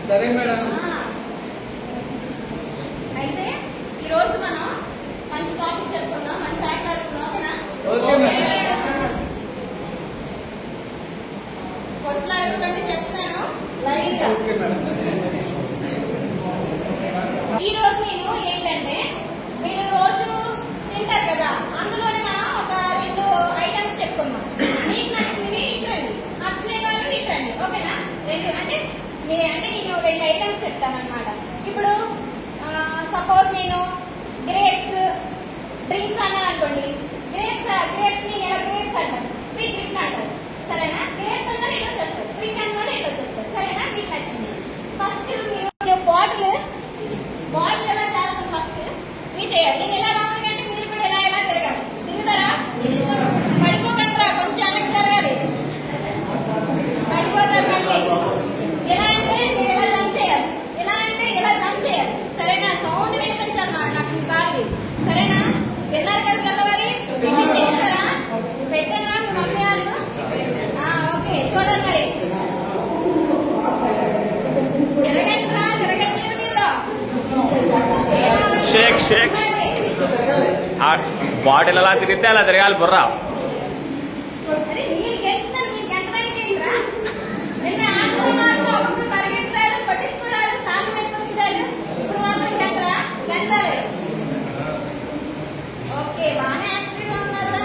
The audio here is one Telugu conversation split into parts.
సరే మేడం. అయితే ఈ రోజు మనం మంచి టాపిక్ చెప్పుకుందాం, మంచి ఆటలాడుకుందాం. Okay madam. కొట్లాడుకుంటే చెప్తాను లైవ్ గా. ఈ రోజు నేను ఏంటంటే మీరు రోజు తింటారు కదా, అందులోనే మనం ఒక 2 ఐటమ్స్ చెప్పుకుందాం. మీకు నచ్చినవి ఇవ్వండి, నచ్చిన వాళ్ళు ఇవ్వండి. ఓకేనా? 2 అంటే నేను 2 ఐటమ్స్ చెప్తాను అనమాట. ఇప్పుడు సపోజ్ నేను గ్రేప్స్ డ్రింక్ అన్నాను అనుకోండి. గ్రేప్స్ ని ఎలా గ్రేప్స్ అంటారు, డ్రింక్ అంటారు. సరేనా? గ్రేప్స్ అన్నా ఎలా చేస్తారు, డ్రింక్ అన్నా ఎలా చేస్తారు. సరేనా? మీకు నచ్చింది. ఫస్ట్ మీరు బాటిల్ ఎలా చేస్తారు ఫస్ట్ మీరు చేయాలి. నేను ఎలా రావాలంటే మీరు కూడా ఎలా తిరగాలి. తిరుగుతారా? పడిపోకంటారా? కొంచెం వెనక్కి తిరగాలి, పడిపోతారు మళ్ళీ. ఎలా అంటే మీరు ఎలా జంప్ చేయాలి, ఎలా అంటే ఎలా జంప్ చేయాలి. సరేనా? సౌండ్ వినిపించాలి నాకు కాదు. సరేనా? విన్నారు కదా తెల్లవారి చేస్తారా? పెట్టారా మీ మమ్మీ వాళ్ళు? ఓకే, చూడండి మరి. తిరగట్రా, తిరగట్లేదు మీరు. షేక్ షేక్ బాటిల్ ఎలా తిరిగితే అలా తిరగాలి బుర్రా. ఓకే, బాగానే యాక్టివ్ గా ఉన్నారా?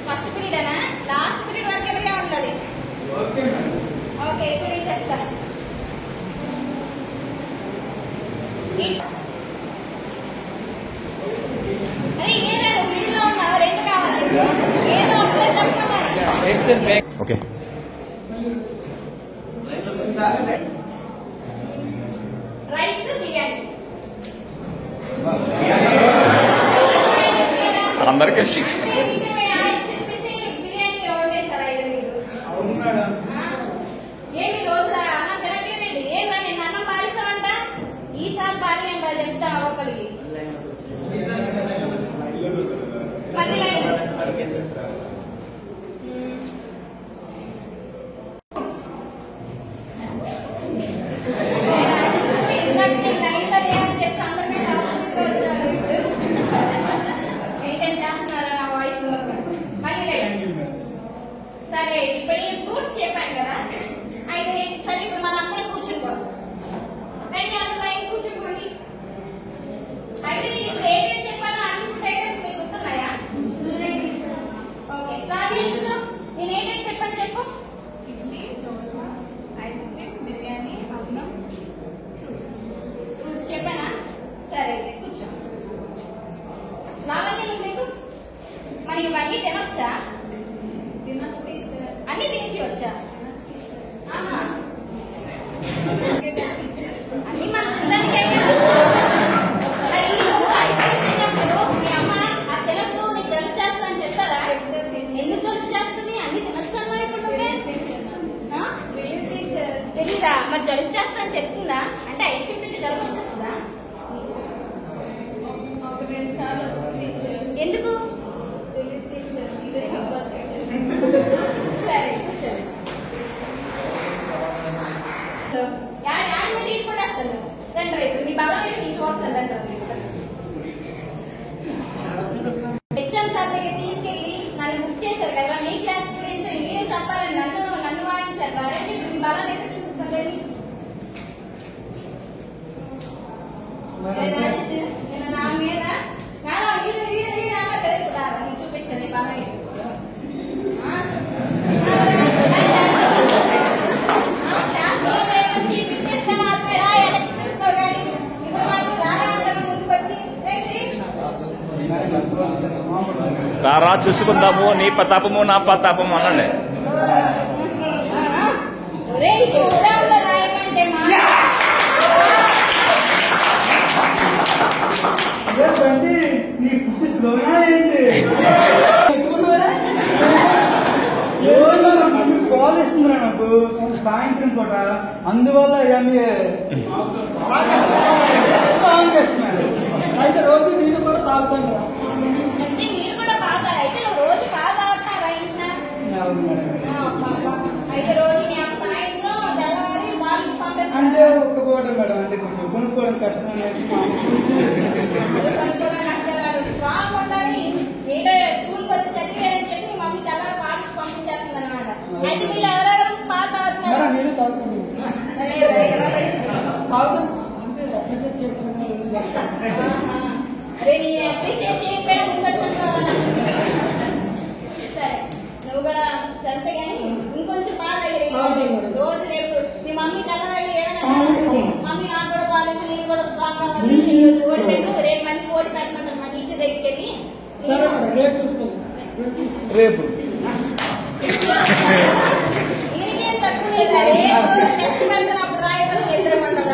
ఫస్ట్ పీరియడ్ అనా లాస్ట్ పీరియడ్ వరకు ఎలాగే ఉంటది. ఓకే, ఇప్పుడు నేను చెప్తాను. అరే ఏదో వీడియోలో ఉన్నావు, 2 కావాలి. ఏదో ఒకటి చెప్తున్నాను. ఓకే, రైస్ బిర్యానీ అందరికీ చెప్పేసి బిర్యానీ ఎవరు చాలా అవును మేడం. ఏమి రోజు అన్నం తినట్లేదండి. ఏం రా నేను అన్నం పాలిస్తామంట. ఈసారి పాలి అంట చెప్తా ఒకరికి 10 లైన్లు. సరే, ఇప్పుడు నేను ఫ్రూట్స్ చెప్పాను కదా. అయితే సరే, ఇప్పుడు మన అందరం కూర్చునిపోతాం. రండి, అందరూ కూర్చునిపోండి. అయితే నేను ఇప్పుడు ఏదైతే చెప్పానో అన్ని ఫుడ్ ఐటమ్స్ మీకు గుర్తున్నాయా? ఓకే, సారీ కూర్చో. నేను ఏదైతే చెప్పాను చెప్పు. ఇడ్లీ, దోశ, ఐస్ క్రీమ్, బిర్యానీ, అన్నం, ఫ్రూట్స్ చెప్పానా? సరే, అయితే కూర్చో. లావణ్య నువ్వు లేదు. మరి ఇవన్నీ తినొచ్చా? తినొచ్చు టీచర్. అన్ని తినేసి వచ్చా? అన్ని మన పిల్లలకి ఐస్ క్రీమ్ తిన్నప్పుడు మీ అమ్మ ఆ తినద్దు నీకు జలుబు చేస్తుందని చెప్తారా? ఎందుకు జలుబు చేస్తుంది? అన్ని తినొచ్చమ్మా ఇప్పుడు నువ్వే. తెలీదా? మరి జలుబు చేస్తుందని చెప్తుందా? అంటే ఐస్ క్రీమ్ తింటే జలుబు వచ్చేస్తుందా? ఒక 2 సార్లు వచ్చింది టీచర్. ఎందుకు? తెలియదు టీచర్, మీరే చెప్పాలి టీచర్. సరే కూర్చోండి. యాడ్ కూడా వస్తాను. రండి, ఇప్పుడు మీ బాబా నేను చూస్తాను. రండి, హెచ్ఎం సార్ దగ్గర తీసుకెళ్ళి నన్ను బుక్ చేశారు కదా. మీ క్లాస్ స్టూడెంట్స్ మీరే చెప్పాలని నన్ను వాయించారు. రండి, మీ బాబా దగ్గర చూపిస్తాను. రాజేష్, నేను నా మీద నేను చూపించాను బాబా. రారా చూసుకుందాము, నీ ప్రతాపము నా ప్రతాపము అనండి. నీ ఫుడ్ స్లోనా ఏంటి? కాల్ ఇస్తుందిరా నాకు సాయంత్రం పూట, అందువల్ల ఇవన్నీ అయితే రోజు నేను కూడా తాగుతాను. మీరు కూడా బాగా అయితే రోజు బాగా తాగుతారా ఇంట్లో? అయితే రోజు సాయంత్రం తెల్లవారి మార్నింగ్ అంటే ఒక కొనుక్కోవడం కష్టం అనేది మా అమ్మ స్ట్రాంగ్ ఉండాలి. ఏదో స్కూల్కి వచ్చి చదివేయని చెప్పి మీ మమ్మీ తెల్లారి పాటించి పంపించేస్తుంది అనమాట. అయితే వీళ్ళు ఎవరెవరు పాత మేడం, నేను తాగుతాను అంటే అప్రిషియేట్ చేస్తాను అరే నీ అప్రిషియేట్ చేయకపోయినా ముందు వచ్చేస్తావా? సరే నువ్వు కూడా అంతే కానీ ఇంకొంచెం బాగా రోజు రేపు మీ మమ్మీ తెల్లవాళ్ళు ఏమైనా మమ్మీ నాకు కూడా కాలేదు, నేను కూడా స్ట్రాంగ్ అవ్వాలి, ఈరోజు ఓడిపోయాను, రేపు మళ్ళీ ఓడి పెట్టమంటారు మా టీచర్ దగ్గరికి వెళ్ళి. సరే మేడం, రేపు చూసుకోండి. రేపు దీనికేం తక్కువ లేదు. టెస్ట్ పెడుతున్నప్పుడు రాయబడి ఎదురమంటారు.